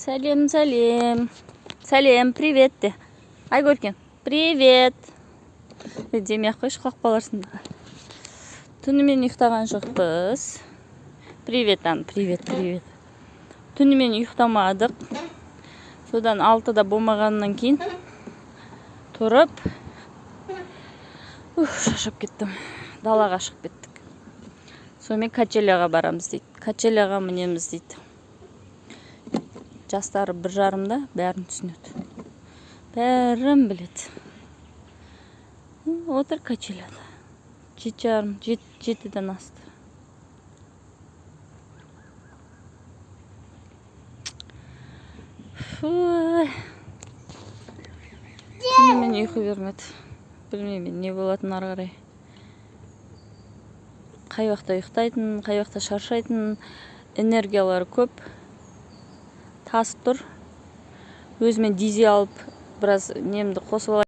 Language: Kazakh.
Сәлем, сәлем. Сәлем, привет де. Ай көркен, привет. Демей қойшы қақпаларсың. Түнімен ұйықтаған жоқпыз. Привет, Ан, привет. Түнімен ұйықтамадық. Содан 6-да болмағаннан кейін тұрып, шашып кеттім. Далаға шығып кеттік. Сонымен качеляға барамыз дейді. Качеляға мінеміз дейді. Жастары 1,5-да бәрін түсінеді. Бәрін біледі. Отыр качеляда. 7,5-7-ден асты. Түнімен ұйқы бермеді. Білмеймін, не болатын ары қарай. Қай уақытта ұйықтайтын, қай уақытта шаршайтын, энергиялары көп. Тасып тұр. Өзімен дизи алып, біраз немді қосып алайын.